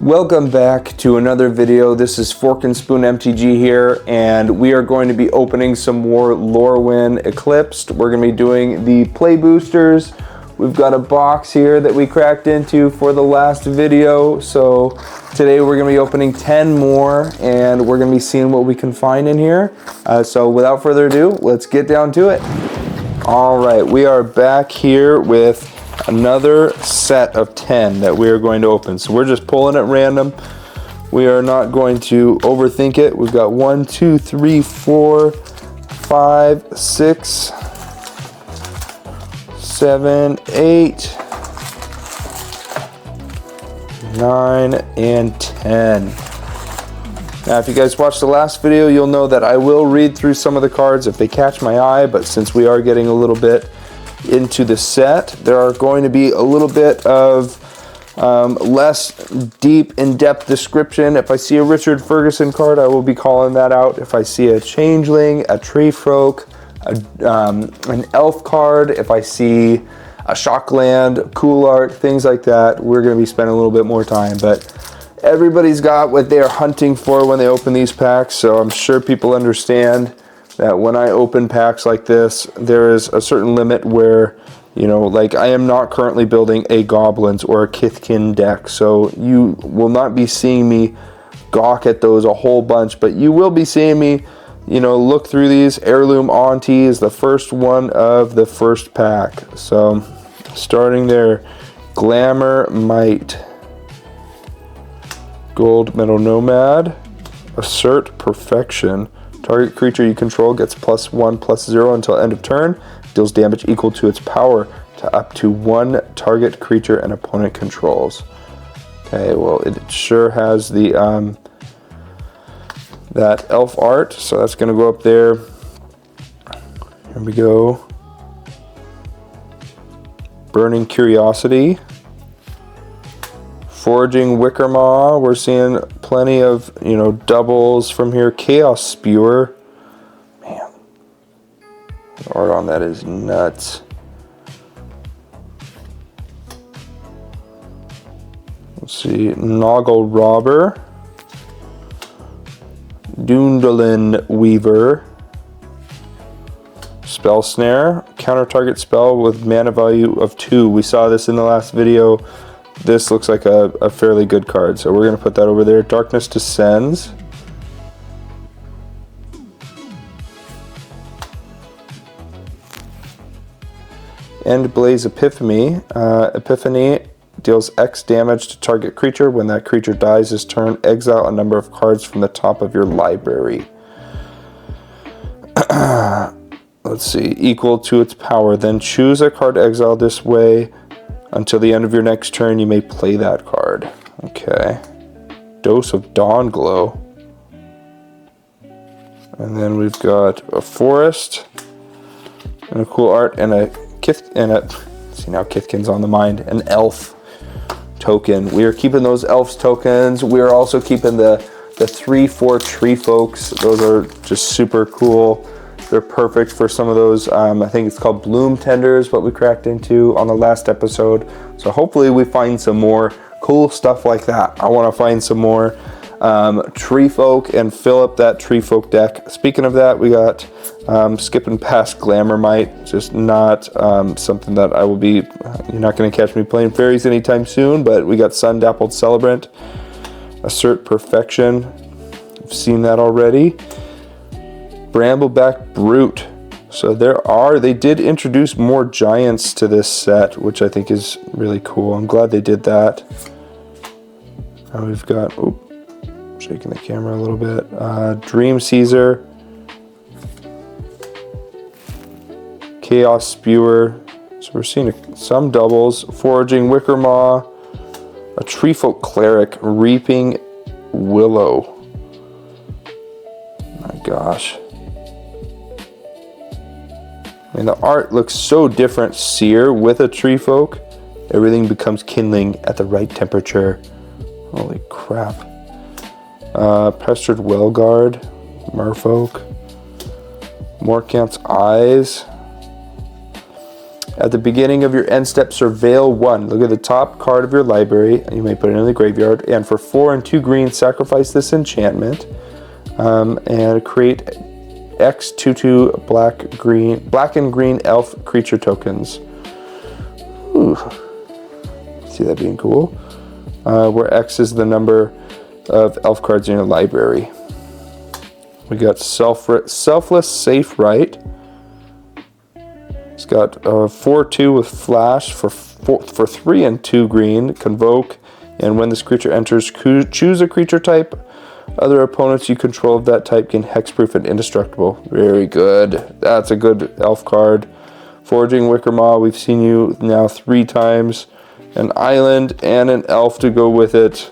Welcome back to another video. This is ForknSpoon MTG here, and we are going to be opening some more Lorin Eclipsed. We're going to be doing the play boosters. We've got a box here that we cracked into for the last video, so today we're going to be opening 10 more, and we're going to be seeing what we can find in here. So without further ado, let's get down to it. All right, we are back here with another set of 10 that we are going to open. So we're just pulling at random. We are not going to overthink it. We've got 1, 2, 3, 4, 5, 6, 7, 8, 9, and 10. Now, if you guys watched the last video, you'll know that I will read through some of the cards if they catch my eye, but since we are getting a little bit into the set, there are going to be a little bit of less deep, in-depth description. If I see a Richard Ferguson card, I will be calling that out. If I see a Changeling, a Treefolk, an Elf card, if I see a Shockland, cool art, things like that, we're going to be spending a little bit more time. But everybody's got what they are hunting for when they open these packs, so I'm sure people understand that when I open packs like this, there is a certain limit where, you know, like I am not currently building a Goblins or a Kithkin deck, so you will not be seeing me gawk at those a whole bunch, but you will be seeing me, you know, look through these. Heirloom Auntie is the first one of the first pack. So, starting there, Glamour Might, Gold Metal Nomad, Assert Perfection. Target creature you control gets +1/+0 until end of turn. Deals damage equal to its power to up to one target creature an opponent controls. Okay, well, it sure has the that elf art, so that's going to go up there. Here we go. Burning Curiosity. Foraging Wickermaw, we're seeing plenty of, you know, doubles from here. Chaos Spewer, man, the art on that is nuts. Let's see, Noggle Robber, Dundalin Weaver, Spell Snare, counter target spell with mana value of 2. We saw this in the last video. This looks like a fairly good card, so we're going to put that over there. Darkness Descends. Endblaze Epiphany deals X damage to target creature. When that creature dies this turn, exile a number of cards from the top of your library. Let's see, equal to its power. Then choose a card exiled this way. Until the end of your next turn, you may play that card. Okay. Dose of Dawn Glow. And then we've got a Forest. And a cool art. And a see, now Kithkin's on the mind. An Elf token. We are keeping those Elves tokens. We are also keeping the 3/4 Treefolks. Those are just super cool. They're perfect for some of those, I think it's called Bloom Tenders, what we cracked into on the last episode. So hopefully we find some more cool stuff like that. I want to find some more Treefolk and fill up that Treefolk deck. Speaking of that, we got skipping past Glamour Might, just not something that I will be, you're not going to catch me playing fairies anytime soon, but we got Sun Dappled Celebrant, Assert Perfection, I've seen that already. Brambleback Brute. So they did introduce more giants to this set, which I think is really cool. I'm glad they did that. Now we've got, shaking the camera a little bit. Dream Caesar. Chaos Spewer. So we're seeing some doubles. Foraging Wickermaw. A Treefolk Cleric. Reaping Willow. My gosh. I mean, the art looks so different. Seer with a Treefolk. Everything becomes kindling at the right temperature. Holy crap. Pestered Wellguard. Merfolk. Morkamp's Eyes. At the beginning of your end step, surveil 1. Look at the top card of your library. You may put it in the graveyard. And for 4 and 2 green, sacrifice this enchantment. And create X 2/2 black and green elf creature tokens. Ooh. See that being cool? Where X is the number of elf cards in your library. We got Selfless Safe Right. It's got 4/2 with flash for 3 and 2 green. Convoke, and when this creature enters, choose a creature type. Other opponents you control of that type gain hexproof and indestructible. Very good. That's a good elf card. Forging Wickermaw, we've seen you now 3 times. An island and an elf to go with it.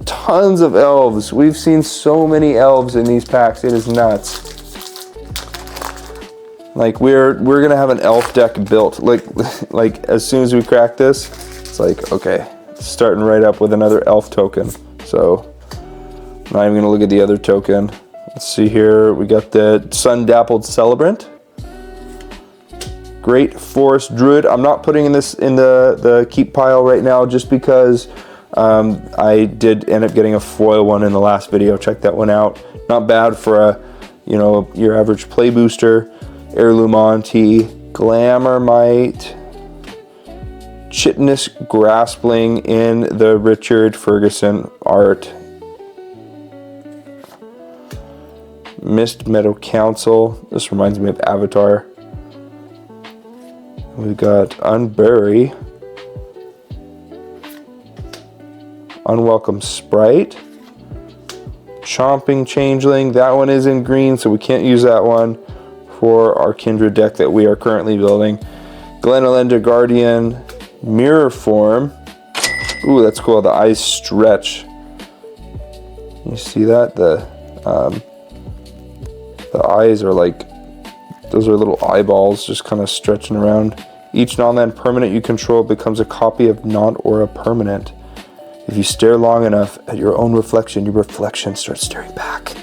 Tons of elves. We've seen so many elves in these packs. It is nuts. Like we're gonna have an elf deck built. Like as soon as we crack this, it's like okay, starting right up with another elf token. So I'm not even gonna look at the other token. Let's see here. We got the Sun Dappled Celebrant. Great Forest Druid. I'm not putting this in the keep pile right now just because I did end up getting a foil one in the last video. Check that one out. Not bad for a your average play booster. Heirloom Auntie, Glamourmite, Chitinous Graspling in the Richard Ferguson art. Mist Meadow Council. This reminds me of Avatar. We've got Unbury, Unwelcome Sprite, Chomping Changeling. That one is in green, so we can't use that one for our Kindred deck that we are currently building. Glenelenda Guardian, Mirror Form. Ooh, that's cool. The eyes stretch. You see that? The eyes are like, those are little eyeballs just kind of stretching around. Each non-land permanent you control becomes a copy of non-aura permanent. If you stare long enough at your own reflection, your reflection starts staring back.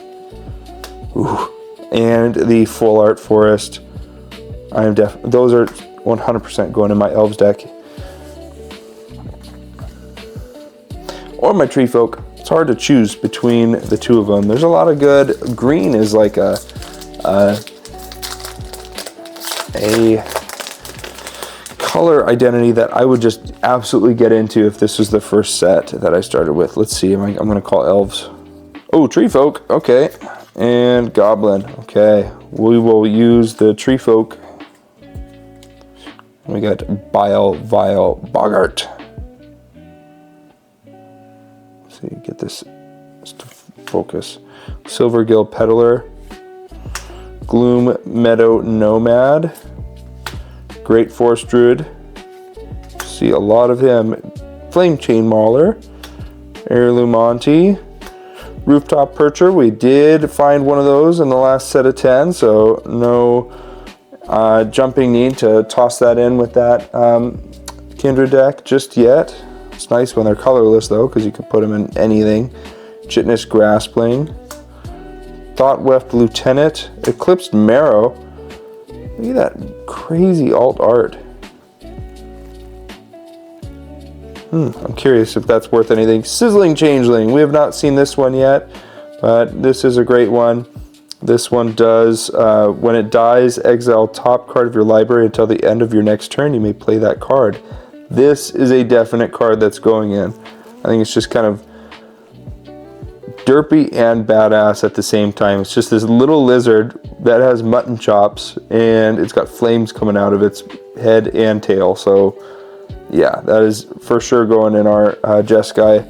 Ooh. And the Full Art Forest. Those are 100% going in my Elves deck. Or my Treefolk. It's hard to choose between the two of them. There's a lot of good. Green is like a color identity that I would just absolutely get into if this was the first set that I started with. Let's see. I'm going to call Elves. Oh, Treefolk. Okay. And Goblin. Okay. We will use the Treefolk. We got Vile Boggart. Let's see. Get this to focus. Silvergill Peddler. Gloom Meadow Nomad. Great Forest Druid. See a lot of him. Flame Chain Mauler. Heirloom Auntie. Rooftop Percher. We did find one of those in the last set of 10, so no jumping need to toss that in with that Kindred deck just yet. It's nice when they're colorless though, because you can put them in anything. Chitinous Graspling. Thoughtweft Lieutenant. Eclipsed Marrow. Look at that crazy alt art. I'm curious if that's worth anything. Sizzling Changeling. We have not seen this one yet, but this is a great one. This one does, when it dies, exile top card of your library until the end of your next turn. You may play that card. This is a definite card that's going in. I think it's just kind of derpy and badass at the same time. It's just this little lizard that has mutton chops, and it's got flames coming out of its head and tail. So yeah, that is for sure going in our Jeskai.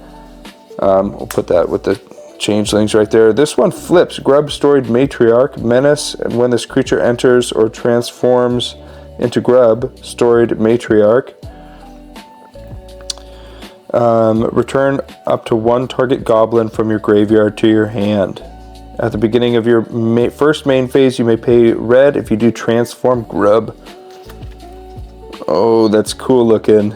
We'll put that with the Changelings right there. This one flips. Grub Storied Matriarch. Menace, and when this creature enters or transforms into Grub Storied Matriarch, return up to 1 target goblin from your graveyard to your hand. At the beginning of your first main phase, you may pay red. If you do, transform Grub. Oh, that's cool looking.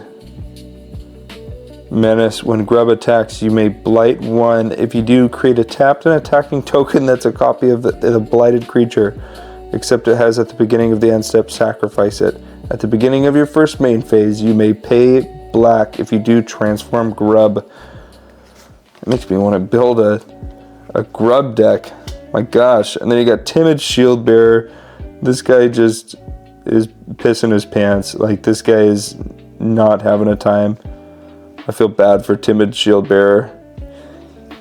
Menace. When Grub attacks, you may blight 1. If you do, create a tapped and attacking token that's a copy of the blighted creature, except it has at the beginning of the end step, sacrifice it. At the beginning of your first main phase, you may pay black if you do transform grub. It makes me want to build a grub deck. My gosh. And then you got Timid Shield Bearer. This guy just is pissing his pants. Like, this guy is not having a time. I feel bad for Timid Shield Bearer.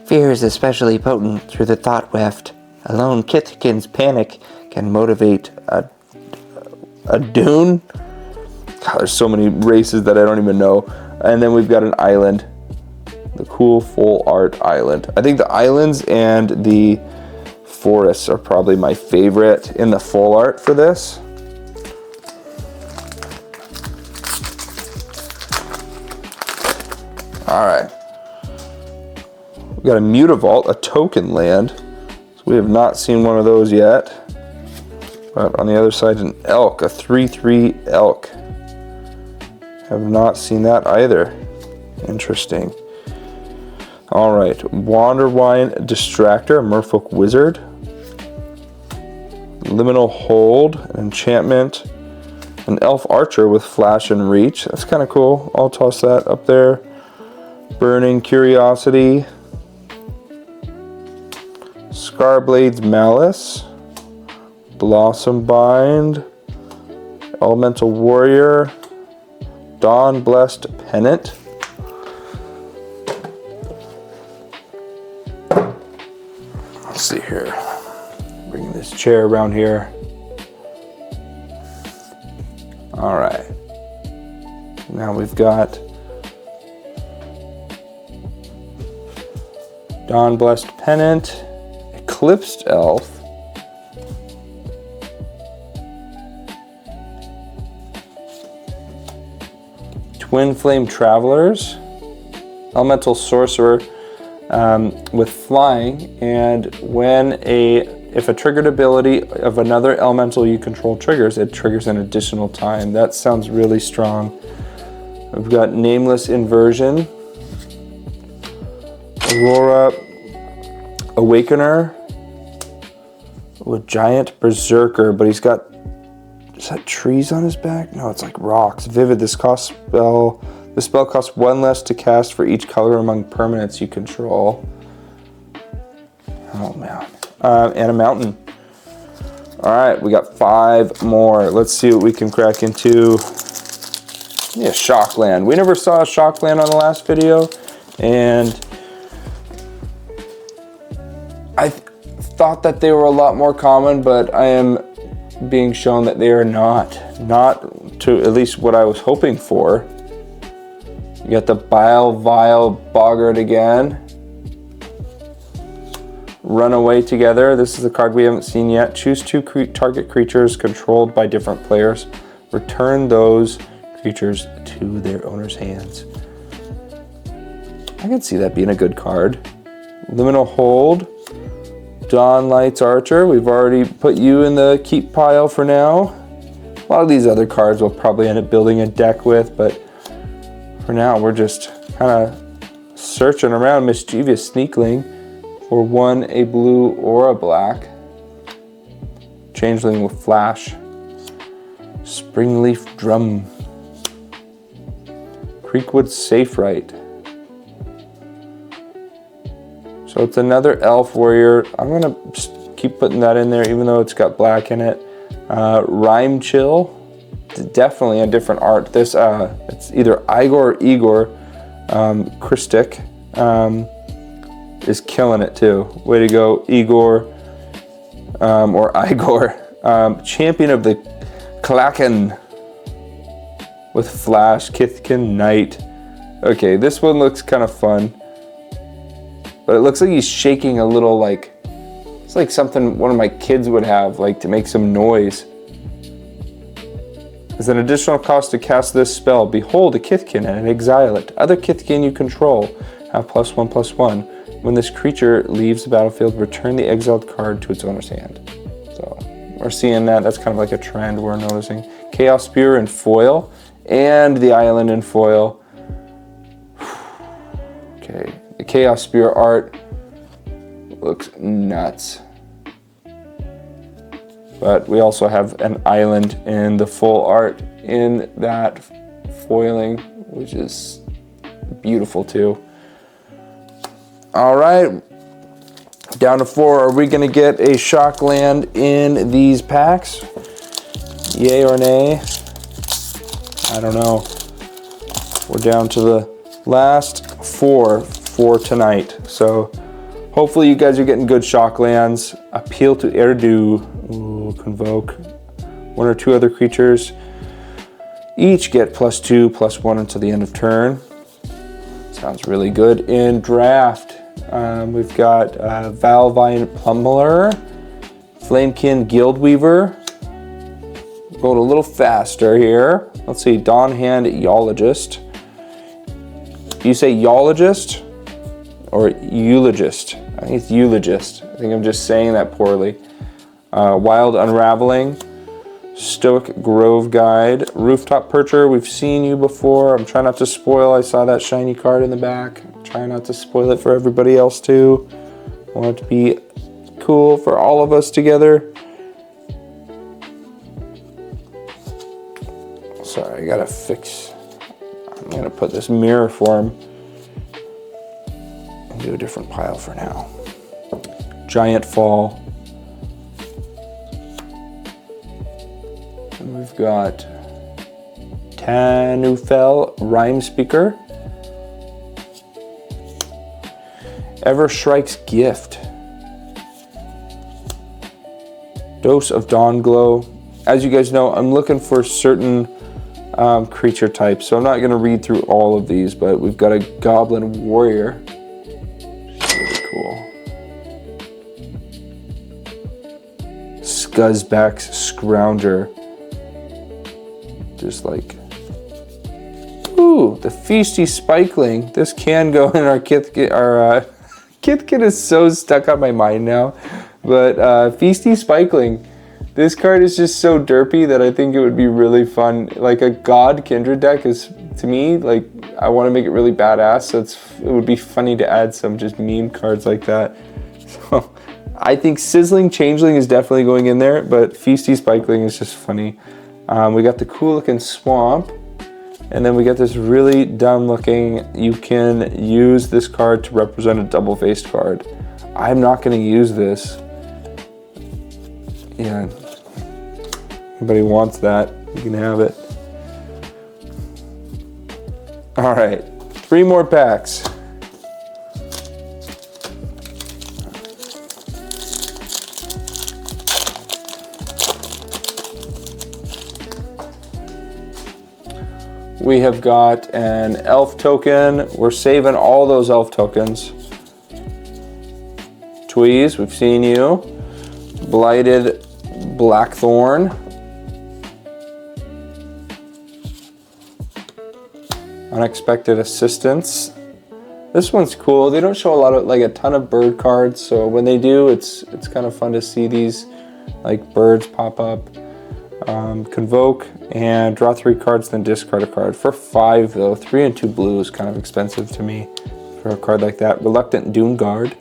Fear is especially potent through the thought weft. Alone, Kithkin's panic can motivate a dune. God, there's so many races that I don't even know. And then we've got an island. The cool full art island. I think the islands and the forests are probably my favorite in the full art for this. All right. We got a Mutavault, a token land. So we have not seen one of those yet. But on the other side, an elk, a 3/3 elk. Have not seen that either. Interesting. All right, Wanderwine Distractor, a Merfolk Wizard. Liminal Hold, an enchantment. An Elf Archer with Flash and Reach. That's kind of cool. I'll toss that up there. Burning Curiosity. Scarblade's Malice. Blossom Bind. Elemental Warrior. Dawn Blessed Pennant. Let's see here. Bring this chair around here. All right. Now we've got Dawn Blessed Pennant, Eclipsed Elf, Twin Flame Travelers, Elemental Sorcerer with flying, and if a triggered ability of another elemental you control triggers, it triggers an additional time. That sounds really strong. We've got Nameless Inversion, Aurora Awakener with Giant Berserker, but he's got, is that trees on his back? No, it's like rocks. Vivid, this spell costs 1 less to cast for each color among permanents you control. Oh man. And a mountain. All right, we got 5 more. Let's see what we can crack into. Yeah, Shockland. We never saw a Shockland on the last video, and I thought that they were a lot more common, but I am being shown that they are not to at least what I was hoping for. You got the Vile Boggart again. Run Away Together. This is a card we haven't seen yet. Choose 2 target creatures controlled by different players. Return those creatures to their owner's hands. I can see that being a good card. Liminal Hold. Dawn Lights Archer. We've already put you in the keep pile for now. A lot of these other cards we'll probably end up building a deck with, but for now we're just kind of searching around. Mischievous Sneakling for 1 a blue or a black. Changeling with Flash. Springleaf Drum. Creekwood Safe Right. So it's another Elf Warrior. I'm gonna just keep putting that in there even though it's got black in it. Rhyme Chill. Definitely a different art. This it's either Igor or Igor. Christic is killing it too. Way to go, Igor or Igor. Champion of the Klaken with Flash, Kithkin Knight. Okay, this one looks kind of fun. But it looks like he's shaking a little, like, it's like something one of my kids would have, like to make some noise. As an additional cost to cast this spell, behold a Kithkin and exile it. Other Kithkin you control have +1/+1. When this creature leaves the battlefield, return the exiled card to its owner's hand. So we're seeing that. That's kind of like a trend we're noticing. Chaos Spear in foil and the island in foil. Okay, the Chaos Spear art looks nuts. But we also have an island in the full art in that foiling, which is beautiful too. All right, down to 4. Are we gonna get a Shockland in these packs? Yay or nay? I don't know. We're down to the last 4 for tonight. So hopefully you guys are getting good Shocklands. Appeal to Erdu. Ooh, Convoke. 1 or 2 other creatures. Each get +2/+1 until the end of turn. Sounds really good in draft. We've got Valvine Pummeler, Flamekin Guildweaver. Going a little faster here. Let's see, Dawnhand Eulogist. Do you say eulogist or eulogist? I think it's eulogist. I think I'm just saying that poorly. Wild Unraveling, Stoic Grove Guide, Rooftop Percher. We've seen you before. I'm trying not to spoil. I saw that shiny card in the back. Try not to spoil it for everybody else too. I want it to be cool for all of us together. Sorry, I gotta fix. I'm gonna put this mirror form into a different pile for now. Giant Fall. And we've got Tanufel Rhyme Speaker. Evershrike's Gift. Dose of Dawnglow. As you guys know, I'm looking for certain creature types, so I'm not going to read through all of these, but we've got a Goblin Warrior. Really cool. Scuzzback's Scrounger. Just like, ooh, the Feisty Spikeling. This can go in our Kithkin. Kithkin is so stuck on my mind now, but Feisty Spikeling. This card is just so derpy that I think it would be really fun. Like a God Kindred deck is, to me, like I want to make it really badass. So it would be funny to add some just meme cards like that. So I think Sizzling Changeling is definitely going in there, but Feisty Spikeling is just funny. We got the cool looking Swamp, and then we got this really dumb looking. You can use this card to represent a double-faced card. I'm not going to use this. Yeah. Anybody wants that, you can have it. All right, 3 more packs. We have got an Elf token. We're saving all those Elf tokens. Tweez, we've seen you. Blighted Blackthorn. Unexpected Assistance. This one's cool. They don't show a ton of bird cards, so when they do, it's kind of fun to see these like birds pop up. Convoke and draw 3 cards, then discard a card. For 5 though, 3 and 2 blue is kind of expensive to me for a card like that. Reluctant Doomguard.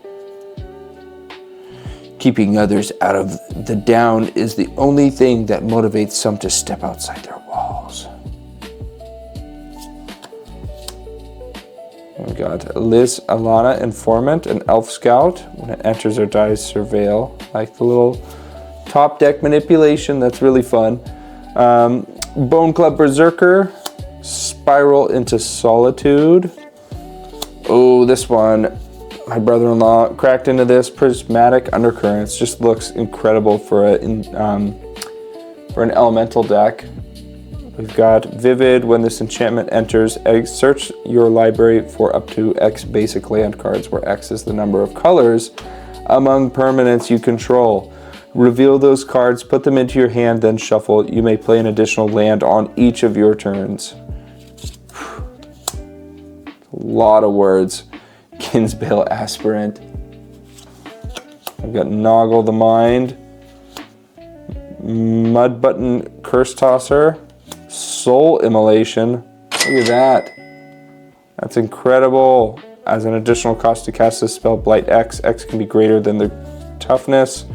Keeping others out of the down is the only thing that motivates some to step outside their walls. We got Liz Alana Informant, an Elf Scout. When it enters or dies, Surveil. Like the little top deck manipulation, that's really fun. Bone Club Berserker, Spiral into Solitude. Oh, this one, my brother-in-law cracked into this. Prismatic Undercurrents just looks incredible for an elemental deck. We've got Vivid. When this enchantment enters, search your library for up to X basic land cards, where X is the number of colors among permanents you control. Reveal those cards, put them into your hand, then shuffle. You may play an additional land on each of your turns. A lot of words. Kinsbale Aspirant. I've got Noggle the Mind. Mudbutton Curse Tosser. Soul Immolation. Look at that. That's incredible. As an additional cost to cast this spell, Blight X. X can be greater than the toughness.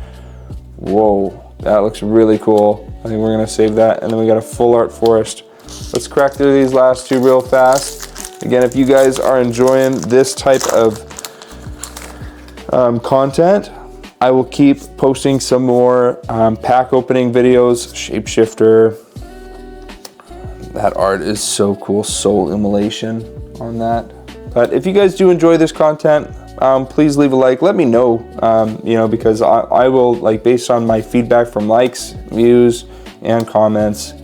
Whoa. That looks really cool. I think we're gonna save that. And then we got a full art forest. Let's crack through these last two real fast. Again, if you guys are enjoying this type of content, I will keep posting some more pack opening videos. Shapeshifter. That art is so cool. Soul Immolation on that. But if you guys do enjoy this content, please leave a like. Let me know, you know, because I will, like, based on my feedback from likes, views, and comments,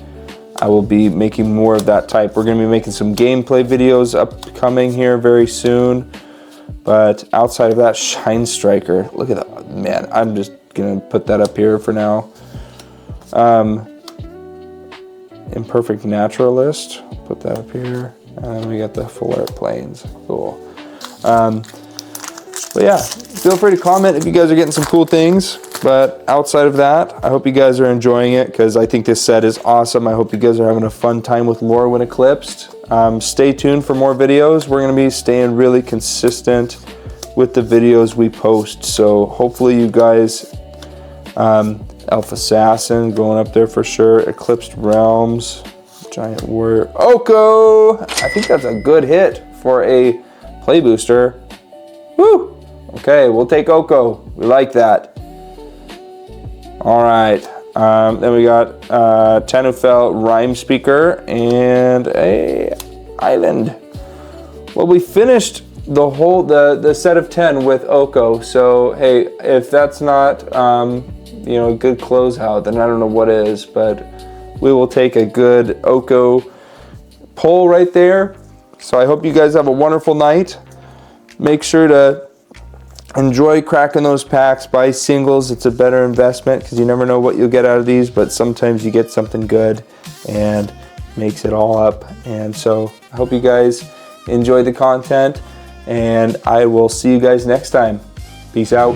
I will be making more of that type. We're going to be making some gameplay videos upcoming here very soon. But outside of that, Shine Striker. Look at that. Man, I'm just going to put that up here for now. Imperfect Naturalist. Put that up here. And then we got the full art planes. Cool. But yeah, feel free to comment if you guys are getting some cool things. But outside of that, I hope you guys are enjoying it because I think this set is awesome. I hope you guys are having a fun time with Lorin Eclipsed. Stay tuned for more videos. We're going to be staying really consistent with the videos we post. So hopefully you guys, Elf Assassin going up there for sure. Eclipsed Realms, Giant Warrior. Oko! I think that's a good hit for a play booster. Woo! Okay, we'll take Oko. We like that. All right. Then we got Tanufel Rhyme Speaker and a Island. Well, we finished the whole the set of 10 with Oko. So hey, if that's not you know, a good closeout, then I don't know what is. But we will take a good Oko pull right there. So I hope you guys have a wonderful night. Make sure to enjoy cracking those packs. Buy singles. It's a better investment because you never know what you'll get out of these, but sometimes you get something good and makes it all up. And so I hope you guys enjoy the content, and I will see you guys next time. Peace out.